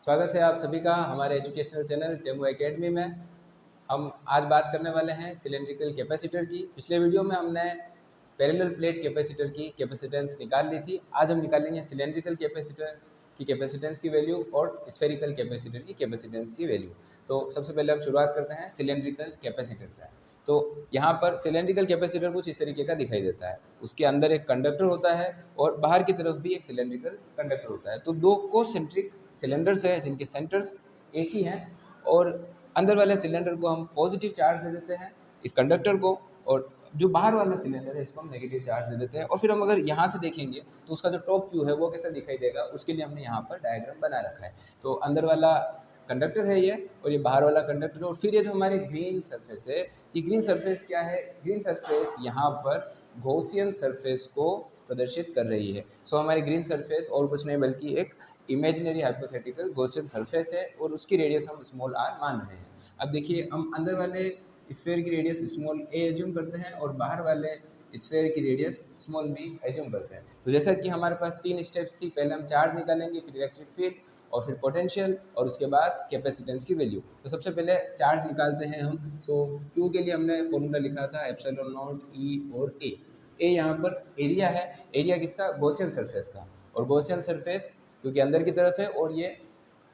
स्वागत है आप सभी का हमारे एजुकेशनल चैनल टेमो एकेडमी में। हम आज बात करने वाले हैं सिलेंड्रिकल कैपेसिटर की। पिछले वीडियो में हमने पैरेलल प्लेट कैपेसिटर की कैपेसिटेंस निकाल ली थी। आज हम निकालेंगे सिलेंड्रिकल कैपेसिटर की कैपेसिटेंस की वैल्यू और स्फेरिकल कैपेसिटर की कैपेसिटेंस की वैल्यू। तो सबसे पहले हम शुरुआत करते हैं सिलेंड्रिकल कैपेसिटर से। तो यहाँ पर सिलेंड्रिकल कैपेसिटर कुछ इस तरीके का दिखाई देता है। उसके अंदर एक कंडक्टर होता है और बाहर की तरफ भी एक सिलेंड्रिकल कंडक्टर होता है। तो दो कोसेंट्रिक सिलेंडर्स है जिनके सेंटर्स एक ही हैं और अंदर वाले सिलेंडर को हम पॉजिटिव चार्ज दे देते हैं इस कंडक्टर को, और जो बाहर वाला सिलेंडर है इसको हम नेगेटिव चार्ज दे देते हैं। और फिर हम अगर यहाँ से देखेंगे तो उसका जो टॉप व्यू है वो कैसा दिखाई देगा, उसके लिए हमने यहाँ पर डायग्राम बना रखा है। तो अंदर वाला कंडक्टर है ये और ये बाहर वाला कंडक्टर है। और फिर ये जो हमारे ग्रीन सरफेस है, ये ग्रीन सरफेस क्या है? ग्रीन सरफेस यहाँ पर गॉसियन सरफेस को प्रदर्शित कर रही है। सो हमारी ग्रीन सरफेस और कुछ नहीं बल्कि एक इमेजिनरी हाइपोथेटिकल गॉसियन सरफेस है और उसकी रेडियस हम स्मॉल r मान रहे हैं। अब देखिए, हम अंदर वाले स्फीयर की रेडियस स्मॉल a एज्यूम करते हैं और बाहर वाले स्फीयर की रेडियस स्मॉल b एज्यूम करते हैं। तो जैसा कि हमारे पास 3 स्टेप्स थी, पहले हम चार्ज निकालेंगे, फिर इलेक्ट्रिक फील्ड और फिर पोटेंशियल और उसके बाद कैपेसिटेंस की वैल्यू। तो सबसे पहले चार्ज निकालते हैं हम। सो Q के लिए हमने फॉर्मूला लिखा था एप्सिलॉन नॉट E और A। यहाँ पर एरिया है, एरिया किसका? गॉसियन सरफेस का। और गॉसियन सरफेस क्योंकि अंदर की तरफ है और ये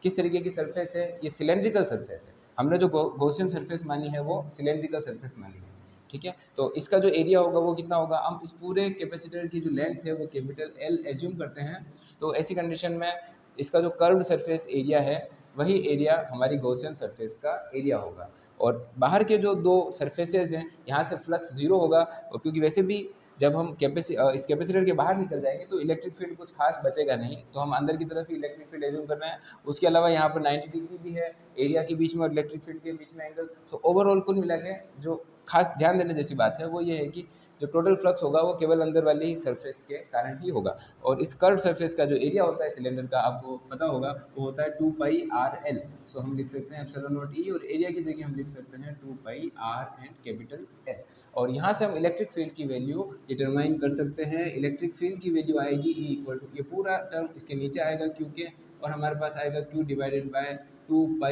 किस तरीके की सरफेस है? ये सिलेंड्रिकल सरफेस है। हमने जो गॉसियन सरफेस मानी है वो सिलेंड्रिकल सरफेस मानी है, ठीक है। तो इसका जो एरिया होगा वो कितना होगा? हम इस पूरे कैपेसिटर की जो लेंथ है वो कैपिटल L एज्यूम करते हैं। तो ऐसी कंडीशन में इसका जो कर्व्ड सरफेस एरिया है वही एरिया हमारी गॉसियन सरफेस का एरिया होगा। और बाहर के जो दो सरफेसेज हैं यहाँ से फ्लक्स जीरो होगा, और क्योंकि वैसे भी जब हम इस कैपेसिटर के बाहर निकल जाएंगे तो इलेक्ट्रिक फील्ड कुछ खास बचेगा नहीं, तो हम अंदर की तरफ ही इलेक्ट्रिक फील्ड एज्यूम कर रहे हैं। उसके अलावा यहाँ पर 90 डिग्री भी है एरिया के बीच में और इलेक्ट्रिक फील्ड के बीच में एंगल। तो ओवरऑल कुल मिला के जो खास ध्यान देने जैसी बात है वो ये है कि जो टोटल फ्लक्स होगा वो केवल अंदर वाली ही सरफेस के कारण ही होगा। और इस कर्व सरफेस का जो एरिया होता है सिलेंडर का, आपको पता होगा, वो होता है 2πrl। सो हम लिख सकते हैं एप्सिलॉन नॉट E और एरिया की जगह हम लिख सकते हैं 2πr एंड कैपिटल L। और यहाँ से हम इलेक्ट्रिक फील्ड की वैल्यू डिटरमाइन कर सकते हैं। इलेक्ट्रिक फील्ड की वैल्यू आएगी E इक्वल टू, ये पूरा टर्म इसके नीचे आएगा Q के, और हमारे पास आएगा Q divided by 2π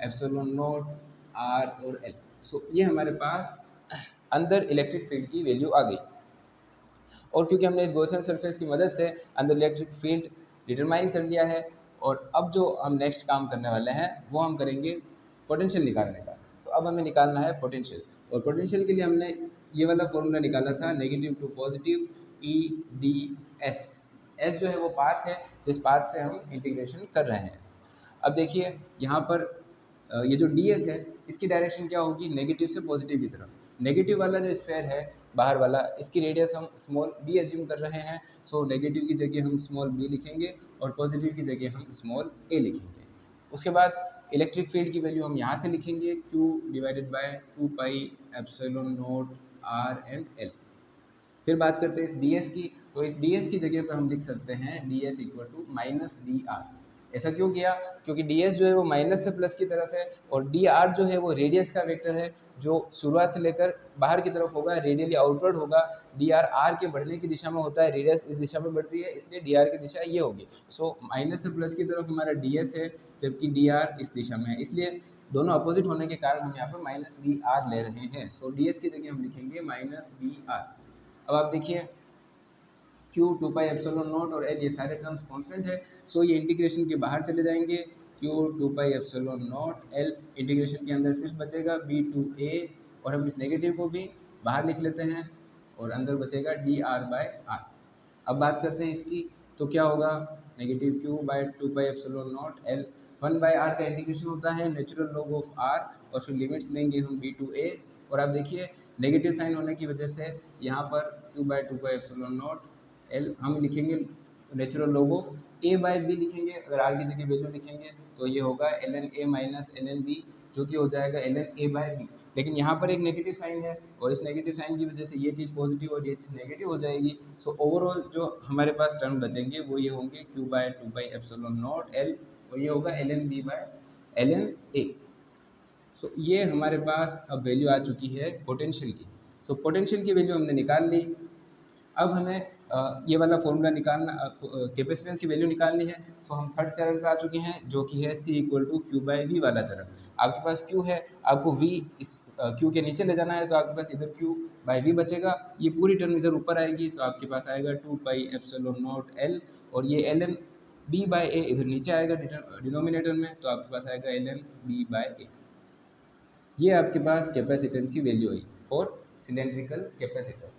epsilon nought R और L। सो ये हमारे पास अंदर इलेक्ट्रिक फील्ड की वैल्यू आ गई। और क्योंकि हमने इस गॉसियन सरफेस की मदद से अंदर इलेक्ट्रिक फील्ड डिटरमाइन कर लिया है, और अब जो हम नेक्स्ट काम करने वाले हैं वो हम करेंगे पोटेंशियल निकालने का। तो अब हमें निकालना है पोटेंशियल, और पोटेंशियल के लिए हमने ये वाला फॉर्मूला निकाला था, negative to positive EdS। S जो है वो पाथ है जिस पाथ से हम इंटीग्रेशन कर रहे हैं। अब देखिए यहाँ पर ये जो ds है इसकी डायरेक्शन क्या होगी? नेगेटिव से पॉजिटिव की तरफ। नेगेटिव वाला जो स्फीयर है बाहर वाला, इसकी रेडियस हम स्मॉल b एज्यूम कर रहे हैं। सो नेगेटिव की जगह हम स्मॉल b लिखेंगे और पॉजिटिव की जगह हम स्मॉल a लिखेंगे। उसके बाद इलेक्ट्रिक फील्ड की वैल्यू हम यहाँ से लिखेंगे Q divided by 2π epsilon nought R and L। फिर बात करते हैं इस ds की। तो इस ds की जगह पर हम लिख सकते हैं ds equal to minus dr। ऐसा क्यों किया? क्योंकि ds जो है वो माइनस से प्लस की तरफ है, और dr जो है वो रेडियस का वेक्टर है जो शुरुआत से लेकर बाहर की तरफ होगा, रेडियली आउटवर्ड होगा। dr r के बढ़ने की दिशा में होता है, रेडियस इस दिशा में बढ़ती है, इसलिए dr की दिशा ये होगी। सो माइनस से प्लस की तरफ हमारा ds है जबकि dr इस दिशा में है, इसलिए दोनों अपोजिट होने के कारण हम यहाँ पर माइनस dr ले रहे हैं। सो ds की जगह हम लिखेंगे माइनस dr। अब आप देखिए Q 2π एप्सिलॉन नॉट और L ये सारे टर्म्स कांस्टेंट है। सो ये इंटीग्रेशन के बाहर चले जाएंगे। Q 2π epsilon nought L integration के अंदर सिर्फ बचेगा B2A, और हम इस नेगेटिव को भी बाहर लिख लेते हैं और अंदर बचेगा dr/r। अब बात करते हैं इसकी, तो क्या होगा? Negative Q by 2π epsilon nought L 1/r का इंटीग्रेशन होता है नेचुरल लॉग ऑफ r, और फिर लिमिट्स लेंगे हम B2A। और आप देखिए नेगेटिव साइन होने की वजह से यहाँ पर Q by 2π epsilon nought L हम लिखेंगे नेचुरल लॉग ऑफ A/B लिखेंगे। अगर r की जगह वैल्यू लिखेंगे तो ये होगा ln A minus ln B, जो कि हो जाएगा ln A/B। लेकिन यहाँ पर एक नेगेटिव साइन है और इस नेगेटिव साइन की वजह से ये चीज़ पॉजिटिव और ये चीज़ नेगेटिव हो जाएगी। सो ओवरऑल जो हमारे पास टर्म बचेंगे वो ये होंगे Q by 2π epsilon nought L, और ये होगा ln B by ln A। So ये हमारे पास अब वैल्यू आ चुकी है पोटेंशियल की। सो पोटेंशियल की वैल्यू हमने निकाल ली। अब हमें ये वाला फॉर्मूला निकालना, कैपेसिटेंस की वैल्यू निकालनी है। तो हम थर्ड चरण पर आ चुके हैं, जो कि है C = Q/V वाला चरण। आपके पास Q है, आपको V इस Q के नीचे ले जाना है, तो आपके पास इधर Q/V बचेगा। ये पूरी टर्म इधर ऊपर आएगी, तो आपके पास आएगा 2πε0L, और ये ln B/A इधर नीचे आएगा डिनोमिनेटर में, तो आपके पास आएगा ln B/A। ये आपके पास कैपेसिटेंस की वैल्यू हुई फॉर सिलेंड्रिकल कैपेसिटर।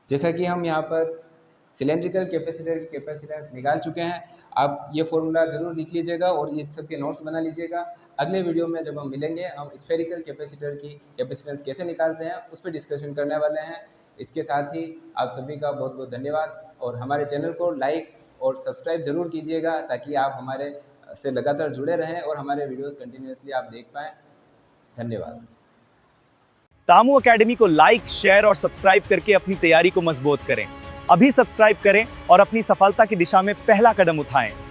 जैसा कि हम यहाँ पर सिलेंड्रिकल कैपेसिटर की कैपेसिटेंस निकाल चुके हैं, आप ये फॉर्मूला ज़रूर लिख लीजिएगा और ये सबके नोट्स बना लीजिएगा। अगले वीडियो में जब हम मिलेंगे, हम स्फेरिकल कैपेसिटर की कैपेसिटेंस कैसे निकालते हैं उस पर डिस्कशन करने वाले हैं। इसके साथ ही आप सभी का बहुत बहुत धन्यवाद, और हमारे चैनल को लाइक और सब्सक्राइब ज़रूर कीजिएगा, ताकि आप हमारे से लगातार जुड़े रहें और हमारे वीडियोज़ कंटिन्यूसली आप देख पाएँ। धन्यवाद। तामू एकेडमी को लाइक, शेयर और सब्सक्राइब करके अपनी तैयारी को मजबूत करें। अभी सब्सक्राइब करें और अपनी सफलता की दिशा में पहला कदम उठाएं।